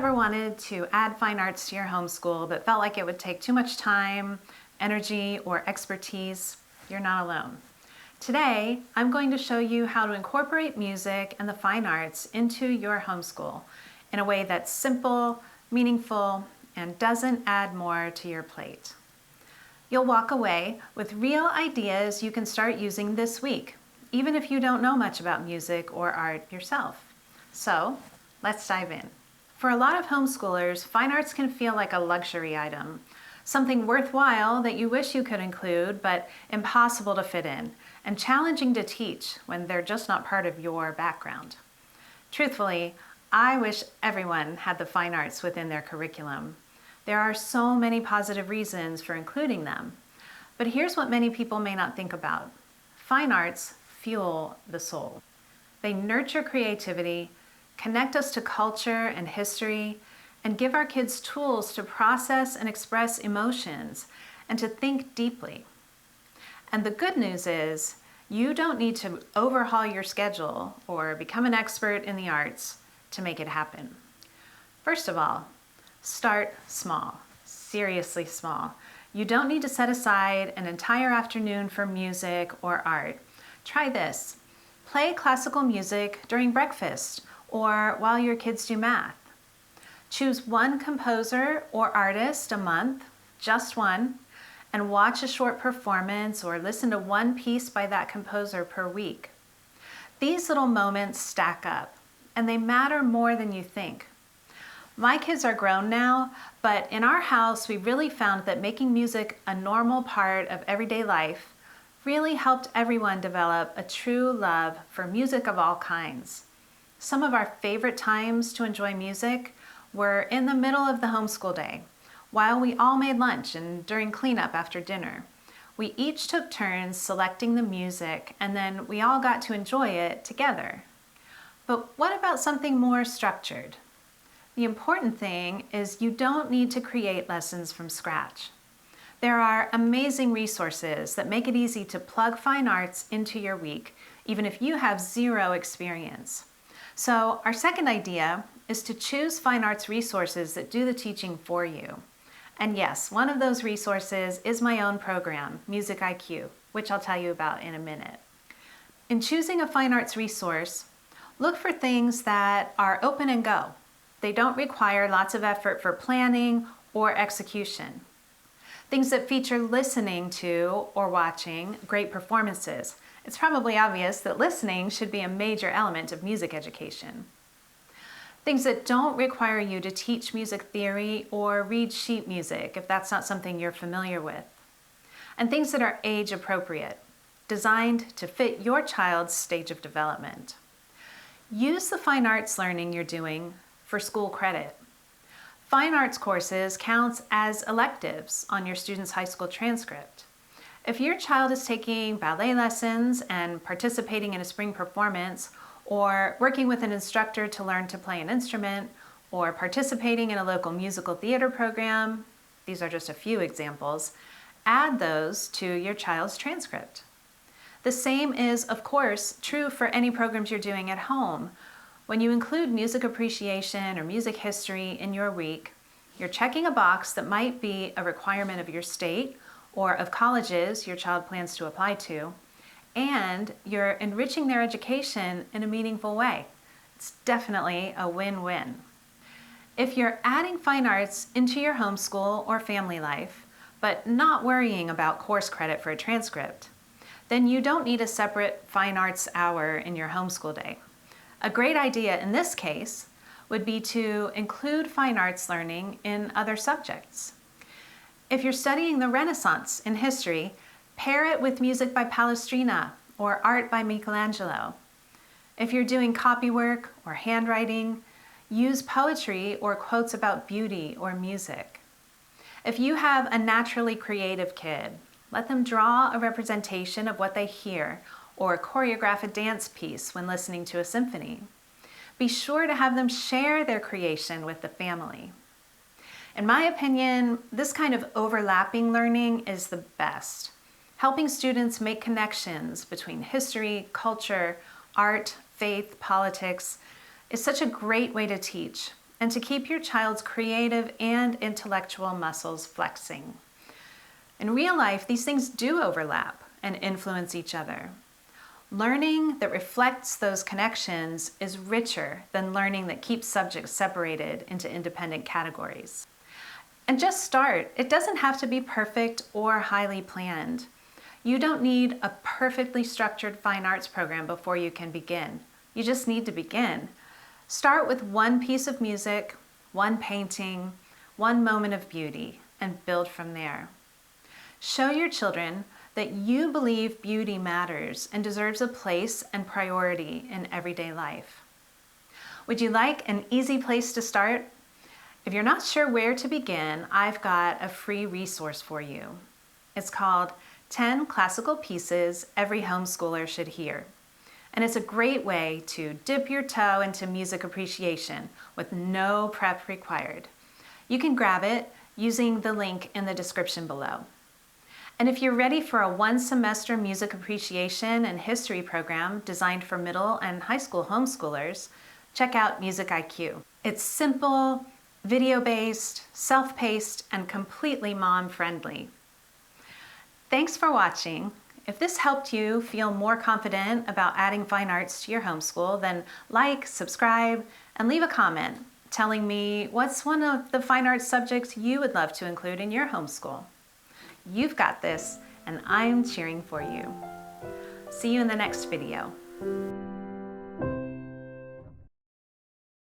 ever wanted to add fine arts to your homeschool but felt like it would take too much time, energy, or expertise, you're not alone. Today, I'm going to show you how to incorporate music and the fine arts into your homeschool in a way that's simple, meaningful, and doesn't add more to your plate. You'll walk away with real ideas you can start using this week, even if you don't know much about music or art yourself. So, let's dive in. For a lot of homeschoolers, fine arts can feel like a luxury item, something worthwhile that you wish you could include, but impossible to fit in, and challenging to teach when they're just not part of your background. Truthfully, I wish everyone had the fine arts within their curriculum. There are so many positive reasons for including them, but here's what many people may not think about. Fine arts fuel the soul. They nurture creativity, connect us to culture and history, and give our kids tools to process and express emotions and to think deeply. And the good news is, you don't need to overhaul your schedule or become an expert in the arts to make it happen. First of all, start small, seriously small. You don't need to set aside an entire afternoon for music or art. Try this. Play classical music during breakfast or while your kids do math. Choose one composer or artist a month, just one, and watch a short performance or listen to one piece by that composer per week. These little moments stack up, and they matter more than you think. My kids are grown now, but in our house we really found that making music a normal part of everyday life really helped everyone develop a true love for music of all kinds. Some of our favorite times to enjoy music were in the middle of the homeschool day, while we all made lunch and during cleanup after dinner. We each took turns selecting the music, and then we all got to enjoy it together. But what about something more structured? The important thing is you don't need to create lessons from scratch. There are amazing resources that make it easy to plug fine arts into your week, even if you have zero experience. So our second idea is to choose fine arts resources that do the teaching for you. And yes, one of those resources is my own program, MusicIQ, which I'll tell you about in a minute. In choosing a fine arts resource, look for things that are open and go. They don't require lots of effort for planning or execution. Things that feature listening to or watching great performances. It's probably obvious that listening should be a major element of music education. Things that don't require you to teach music theory or read sheet music if that's not something you're familiar with. And things that are age appropriate, designed to fit your child's stage of development. Use the fine arts learning you're doing for school credit. Fine arts courses count as electives on your student's high school transcript. If your child is taking ballet lessons and participating in a spring performance, or working with an instructor to learn to play an instrument, or participating in a local musical theater program, these are just a few examples, add those to your child's transcript. The same is, of course, true for any programs you're doing at home. When you include music appreciation or music history in your week, you're checking a box that might be a requirement of your state or of colleges your child plans to apply to, and you're enriching their education in a meaningful way. It's definitely a win-win. If you're adding fine arts into your homeschool or family life, but not worrying about course credit for a transcript, then you don't need a separate fine arts hour in your homeschool day. A great idea in this case would be to include fine arts learning in other subjects. If you're studying the Renaissance in history, pair it with music by Palestrina or art by Michelangelo. If you're doing copywork or handwriting, use poetry or quotes about beauty or music. If you have a naturally creative kid, let them draw a representation of what they hear or choreograph a dance piece when listening to a symphony. Be sure to have them share their creation with the family. In my opinion, this kind of overlapping learning is the best, helping students make connections between history, culture, art, faith, politics is such a great way to teach, and to keep your child's creative and intellectual muscles flexing. In real life, these things do overlap and influence each other. Learning that reflects those connections is richer than learning that keeps subjects separated into independent categories. And just start. It doesn't have to be perfect or highly planned. You don't need a perfectly structured fine arts program before you can begin. You just need to begin. Start with one piece of music, one painting, one moment of beauty, and build from there. Show your children that you believe beauty matters and deserves a place and priority in everyday life. Would you like an easy place to start? If you're not sure where to begin, I've got a free resource for you. It's called 10 Classical Pieces Every Homeschooler Should Hear. And it's a great way to dip your toe into music appreciation with no prep required. You can grab it using the link in the description below. And if you're ready for a one-semester music appreciation and history program designed for middle and high school homeschoolers, check out MusicIQ. It's simple, video-based, self-paced, and completely mom-friendly. Thanks for watching. If this helped you feel more confident about adding fine arts to your homeschool, then like, subscribe, and leave a comment telling me what's one of the fine arts subjects you would love to include in your homeschool. You've got this, and I'm cheering for you. See you in the next video.